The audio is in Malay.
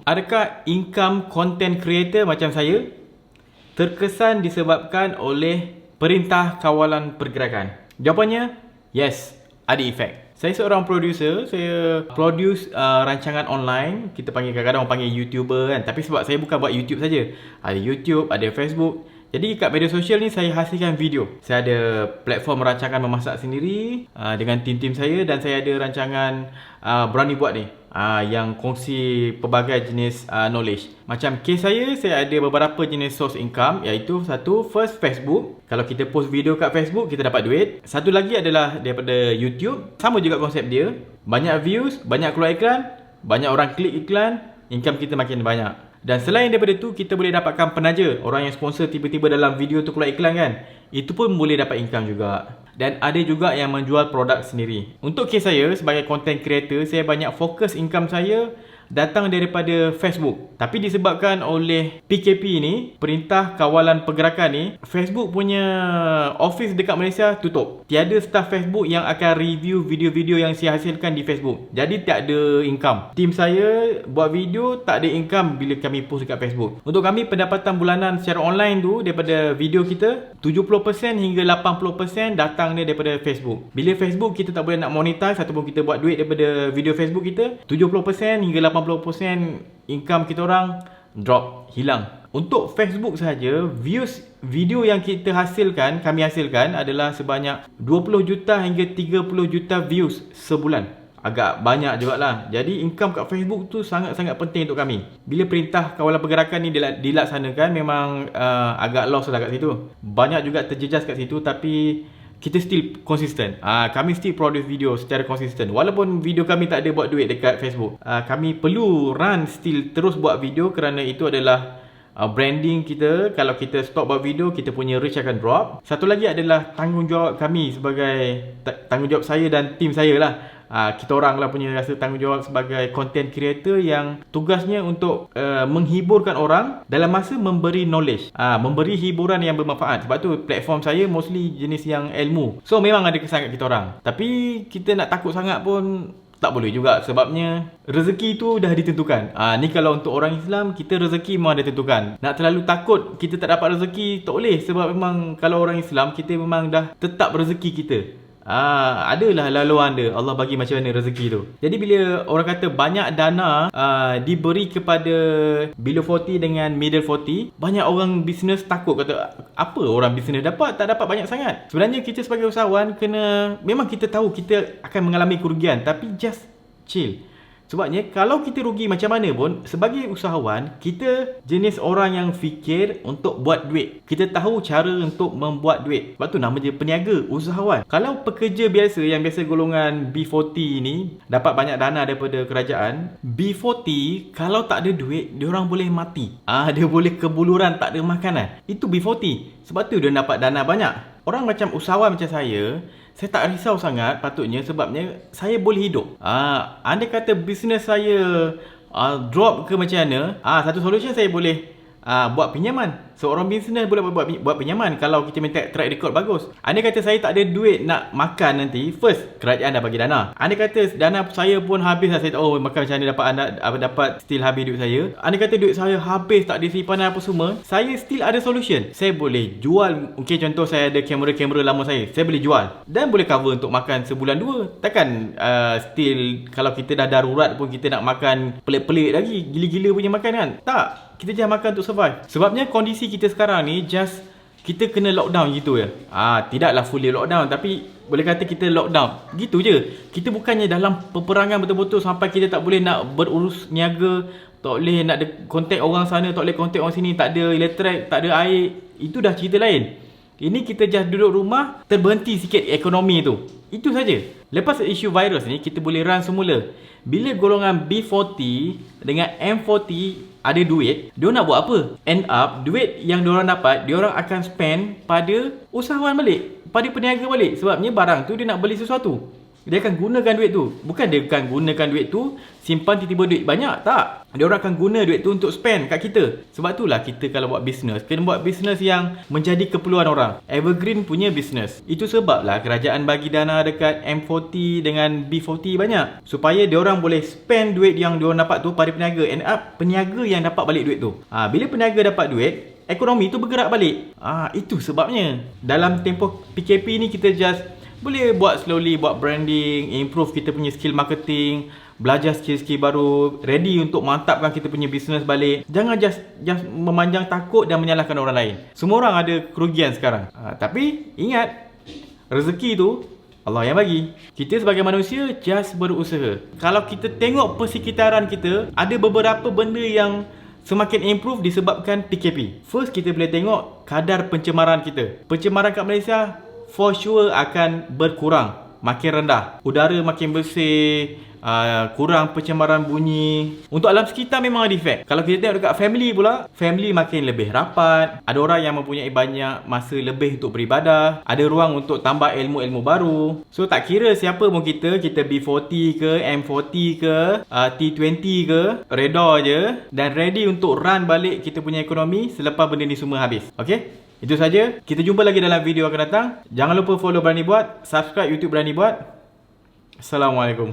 Adakah income content creator macam saya terkesan disebabkan oleh Perintah Kawalan Pergerakan? Jawapannya, yes, ada efek. Saya seorang producer, saya produce rancangan online. Kita panggil, kadang-kadang orang panggil YouTuber kan. Tapi sebab saya bukan buat YouTube saja. Ada YouTube, ada Facebook. Jadi kat media sosial ni saya hasilkan video. Saya ada platform rancangan memasak sendiri dengan tim-tim saya. Dan saya ada rancangan berani buat ni, yang kongsi pelbagai jenis knowledge. Macam case saya ada beberapa jenis source income, iaitu satu, first Facebook. Kalau kita post video kat Facebook, kita dapat duit. Satu lagi adalah daripada YouTube. Sama juga konsep dia. Banyak views, banyak keluar iklan, banyak orang klik iklan, income kita makin banyak. Dan selain daripada tu, kita boleh dapatkan penaja. Orang yang sponsor tiba-tiba dalam video tu keluar iklan kan. Itu pun boleh dapat income juga. Dan ada juga yang menjual produk sendiri. Untuk kes saya sebagai content creator, saya banyak fokus income saya datang daripada Facebook. Tapi disebabkan oleh PKP ni, Perintah Kawalan Pergerakan ni, Facebook punya office dekat Malaysia tutup. Tiada staff Facebook yang akan review video-video yang saya hasilkan di Facebook. Jadi tak ada income. Tim saya buat video, tak ada income bila kami post dekat Facebook. Untuk kami, pendapatan bulanan secara online tu daripada video kita, 70% hingga 80% datang dia daripada Facebook. Bila Facebook kita tak boleh nak monetize ataupun kita buat duit daripada video Facebook kita, 70% hingga 80% income kita orang drop, hilang. Untuk Facebook sahaja, views video yang kita hasilkan, kami hasilkan adalah sebanyak 20 juta hingga 30 juta views sebulan. Agak banyak jugalah. Jadi income kat Facebook tu sangat-sangat penting untuk kami. Bila Perintah Kawalan Pergerakan ni dilaksanakan, memang agak loss lah kat situ. Banyak juga terjejas kat situ, tapi kita still konsisten. Kami still produce video secara konsisten. Walaupun video kami tak ada buat duit dekat Facebook, kami perlu run still terus buat video kerana itu adalah branding kita. Kalau kita stop buat video, kita punya reach akan drop. Satu lagi adalah tanggungjawab kami sebagai tanggungjawab saya dan tim saya lah. Kita orang lah punya rasa tanggungjawab sebagai content creator yang tugasnya untuk menghiburkan orang dalam masa memberi knowledge, memberi hiburan yang bermanfaat. Sebab tu platform saya mostly jenis yang ilmu. So memang ada kesan kat kita orang. Tapi kita nak takut sangat pun tak boleh juga. Sebabnya rezeki tu dah ditentukan. Ni kalau untuk orang Islam, kita rezeki memang dah ditentukan. Nak terlalu takut kita tak dapat rezeki, tak boleh. Sebab memang kalau orang Islam, kita memang dah tetap rezeki kita. Adalah laluan dia, Allah bagi macam mana rezeki tu. Jadi bila orang kata banyak dana diberi kepada below 40 dengan middle 40, banyak orang bisnes takut, kata apa orang bisnes dapat, tak dapat banyak sangat. Sebenarnya kita sebagai usahawan kena, memang kita tahu kita akan mengalami kerugian, tapi just chill. Sebabnya kalau kita rugi macam mana pun, sebagai usahawan, kita jenis orang yang fikir untuk buat duit. Kita tahu cara untuk membuat duit. Sebab tu nama dia peniaga, usahawan. Kalau pekerja biasa yang biasa golongan B40 ni dapat banyak dana daripada kerajaan, B40 kalau tak ada duit, dia orang boleh mati. Dia boleh kebuluran, tak ada makanan. Itu B40. Sebab tu dia dapat dana banyak. Orang macam usahawan macam saya tak risau sangat patutnya, sebabnya saya boleh hidup. Andai kata bisnes saya drop ke macam mana, satu solution saya boleh buat pinjaman. Seorang bisnes boleh buat pinjaman kalau kita minta track record bagus. Andai kata saya tak ada duit nak makan nanti, first kerajaan dah bagi dana. Andai kata dana saya pun habis lah, saya tahu makan macam mana dapat still habis duit saya. Andai kata duit saya habis, tak ada simpanan apa semua, saya still ada solution. Saya boleh jual. Mungkin contoh saya ada kamera lama saya boleh jual dan boleh cover untuk makan sebulan dua. Takkan still kalau kita dah darurat pun kita nak makan pelik-pelik lagi, gila-gila punya makan kan? Tak. Kita just makan untuk survive. Sebabnya kondisi kita sekarang ni just kita kena lockdown gitu ya. Tidaklah fully lockdown, tapi boleh kata kita lockdown. Gitu je. Kita bukannya dalam peperangan betul-betul sampai kita tak boleh nak berurus niaga, tak boleh nak kontak orang sana, tak boleh kontak orang sini, tak ada elektrik, tak ada air. Itu dah cerita lain. Ini kita just duduk rumah, terberhenti sikit ekonomi tu. Itu saja. Lepas isu virus ni, kita boleh run semula. Bila golongan B40 dengan M40 ada duit, diorang nak buat apa? End up, duit yang diorang dapat, diorang akan spend pada usahawan balik, pada peniaga balik. Sebabnya barang tu dia nak beli sesuatu. Dia akan gunakan duit tu. Bukan dia akan gunakan duit tu simpan tiba-tiba duit banyak, tak. Dia orang akan guna duit tu untuk spend kat kita. Sebab itulah kita kalau buat bisnes, kena buat bisnes yang menjadi keperluan orang. Evergreen punya bisnes. Itu sebablah kerajaan bagi dana dekat M40 dengan B40 banyak, supaya dia orang boleh spend duit yang dia orang dapat tu pada peniaga. End up peniaga yang dapat balik duit tu. Bila peniaga dapat duit, ekonomi tu bergerak balik. Itu sebabnya. Dalam tempoh PKP ni kita just boleh buat slowly, buat branding, improve kita punya skill marketing, belajar skill-skill baru, ready untuk mantapkan kita punya business balik. Jangan just memanjang takut dan menyalahkan orang lain. Semua orang ada kerugian sekarang. Tapi ingat, rezeki tu Allah yang bagi. Kita sebagai manusia just berusaha. Kalau kita tengok persekitaran kita, ada beberapa benda yang semakin improve disebabkan PKP. First, kita boleh tengok kadar pencemaran kita. Pencemaran kat Malaysia for sure akan berkurang, makin rendah. Udara makin bersih, kurang pencemaran bunyi. Untuk alam sekitar memang ada efek. Kalau kita tengok dekat family pula, family makin lebih rapat. Ada orang yang mempunyai banyak masa lebih untuk beribadah. Ada ruang untuk tambah ilmu-ilmu baru. So tak kira siapa pun kita B40 ke, M40 ke, T20 ke, redha je dan ready untuk run balik kita punya ekonomi selepas benda ni semua habis. Okay? Itu saja. Kita jumpa lagi dalam video akan datang. Jangan lupa follow Berani Buat, subscribe YouTube Berani Buat. Assalamualaikum.